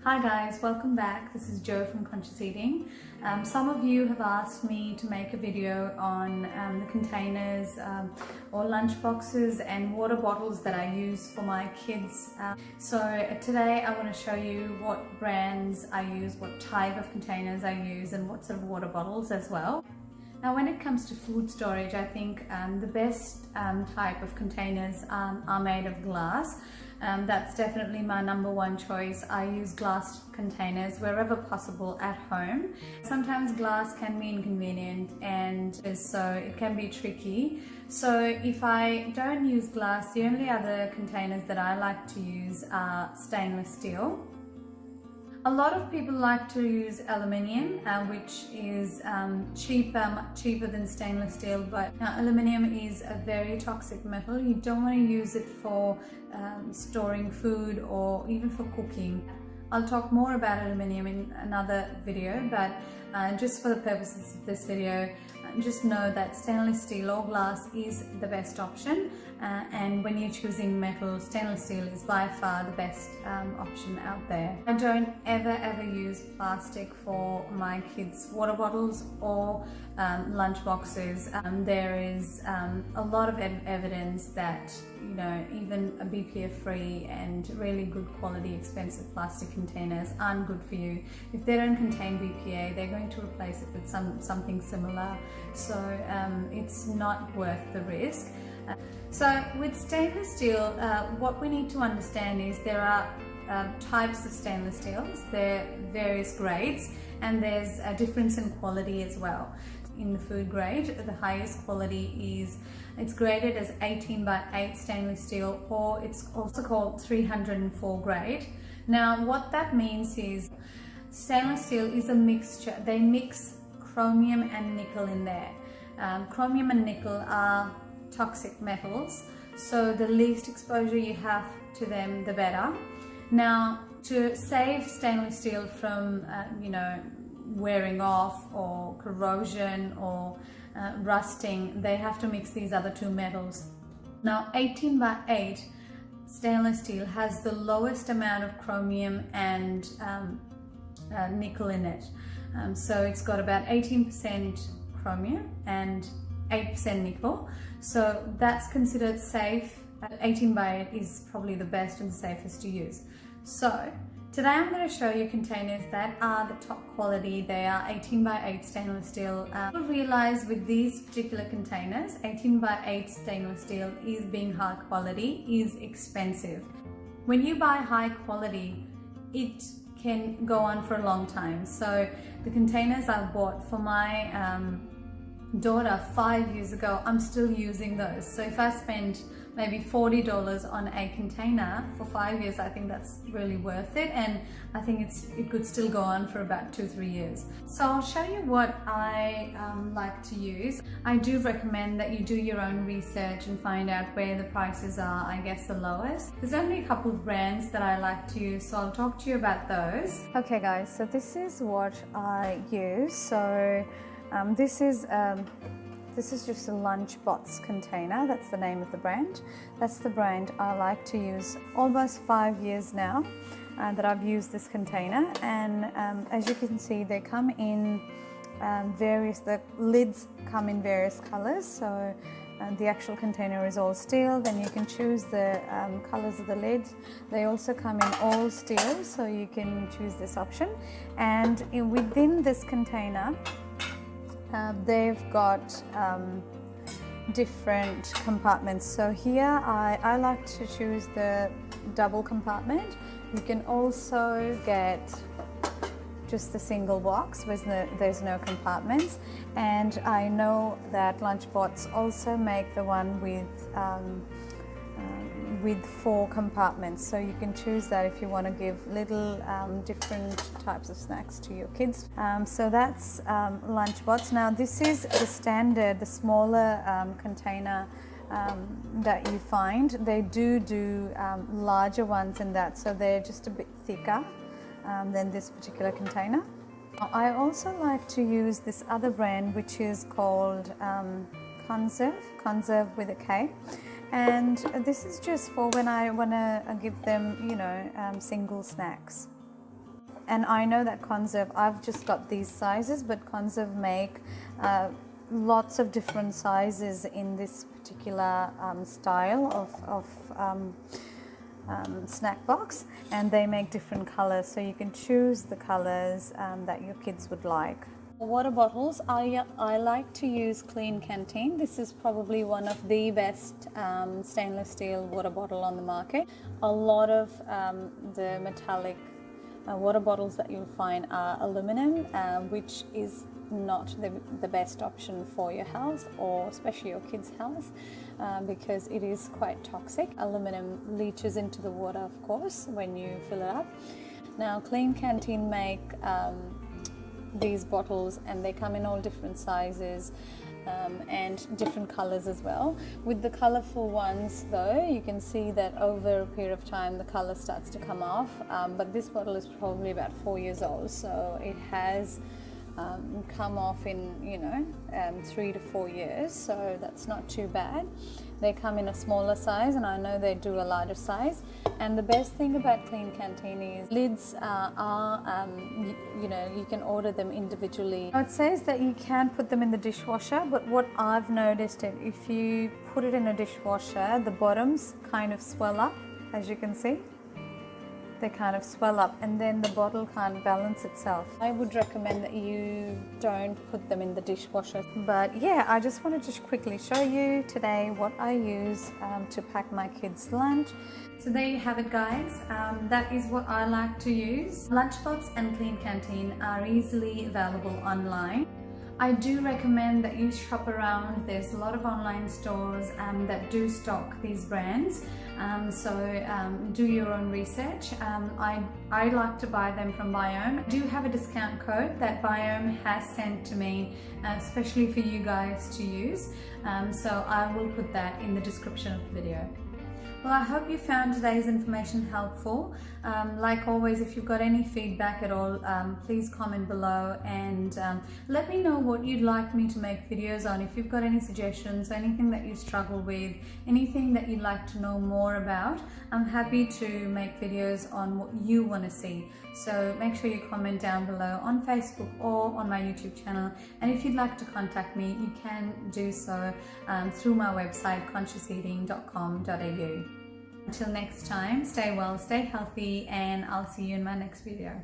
Hi guys, welcome back. This is Jo from Conscious Eating. Some of you have asked me to make a video on the containers or lunch boxes and water bottles that I use for my kids. So today I want to show you what brands I use, what type of containers I use, and what sort of water bottles as well. Now when it comes to food storage, I think the best type of containers are made of glass. That's definitely my number one choice. I use glass containers wherever possible at home. Sometimes glass can be inconvenient and so it can be tricky. So if I don't use glass, the only other containers that I like to use are stainless steel. A lot of people like to use aluminium, which is cheaper than stainless steel, but aluminium is a very toxic metal. You don't want to use it for storing food or even for cooking. I'll talk more about aluminium in another video, but just for the purposes of this video, just know that stainless steel or glass is the best option, and when you're choosing metal, stainless steel is by far the best option out there. I don't ever use plastic for my kids' water bottles or lunch boxes. There is a lot of evidence that even a BPA-free and really good quality expensive plastic containers aren't good for you. If they don't contain BPA, they're going to replace it with something similar, so it's not worth the risk. So with stainless steel, what we need to understand is there are types of stainless steels. There are various grades, and there's a difference in quality as well. In the food grade, the highest quality it's graded as 18 by 8 stainless steel, or it's also called 304 grade. Now what that means is stainless steel is a mixture. They mix chromium and nickel in there. Chromium and nickel are toxic metals, so the least exposure you have to them, the better. Now, to save stainless steel from wearing off or corrosion or rusting, they have to mix these other two metals. Now 18 by 8 stainless steel has the lowest amount of chromium and nickel in it. So it's got about 18% chromium and 8% nickel, so that's considered safe. 18 by 8 is probably the best and safest to use. So today I'm going to show you containers that are the top quality. They are 18 by 8 stainless steel. You'll realize with these particular containers, 18 by 8 stainless steel is being high quality, is expensive. When you buy high quality, it can go on for a long time. So the containers I bought for my daughter 5 years ago, I'm still using those. So if I spend maybe $40 on a container for 5 years, I think that's really worth it, and I think it could still go on for about 2-3 years. So I'll show you what I like to use. I do recommend that you do your own research and find out where the prices are, I guess, the lowest. There's only a couple of brands that I like to use, so I'll talk to you about those. Okay guys, so this is what I use. So this is just a lunchbox container. That's the name of the brand. That's the brand I like to use. Almost 5 years now that I've used this container, and as you can see, they come in the lids come in various colors. So the actual container is all steel. Then you can choose the colors of the lids. They also come in all steel, so you can choose this option. And within this container, they've got different compartments. So here I like to choose the double compartment. You can also get just the single box with there's no compartments, and I know that Lunchbox also make the one with 4 compartments, so you can choose that if you want to give little different types of snacks to your kids. So that's Lunchbox. Now this is the standard, the smaller container that you find. They do larger ones in that, so they're just a bit thicker than this particular container. I also like to use this other brand, which is called Conserve with a K. And this is just for when I want to give them, single snacks. And I know that Conserve, I've just got these sizes, but Conserve make lots of different sizes in this particular style of snack box, and they make different colors, so you can choose the colors that your kids would like. Water bottles, I like to use Clean Canteen. This is probably one of the best stainless steel water bottle on the market. A lot of the metallic water bottles that you'll find are aluminium, which is not the best option for your health, or especially your kids' health, because it is quite toxic. Aluminium leaches into the water, of course, when you fill it up. Now, Clean Canteen make these bottles, and they come in all different sizes and different colors as well. With the colorful ones though, you can see that over a period of time the color starts to come off, but this bottle is probably about 4 years old, so it has come off in 3 to 4 years, so that's not too bad. They come in a smaller size, and I know they do a larger size. And the best thing about Clean Canteen is lids are you can order them individually. It says that you can put them in the dishwasher, but what I've noticed is if you put it in a dishwasher, the bottoms kind of swell up, as you can see. They kind of swell up, and then the bottle can't balance itself. I would recommend that you don't put them in the dishwasher. But yeah, I just wanted to quickly show you today what I use to pack my kids' lunch. So there you have it, guys. That is what I like to use. Lunchbox and Clean Canteen are easily available online. I do recommend that you shop around. There's a lot of online stores that do stock these brands, so do your own research. I like to buy them from Biome. I do have a discount code that Biome has sent to me, especially for you guys to use, so I will put that in the description of the video. Well, I hope you found today's information helpful. Like always, if you've got any feedback at all, please comment below and let me know what you'd like me to make videos on. If you've got any suggestions, anything that you struggle with, anything that you'd like to know more about, I'm happy to make videos on what you want to see. So make sure you comment down below on Facebook or on my YouTube channel. And if you'd like to contact me, you can do so through my website, consciouseeating.com.au. Until next time, stay well, stay healthy, and I'll see you in my next video.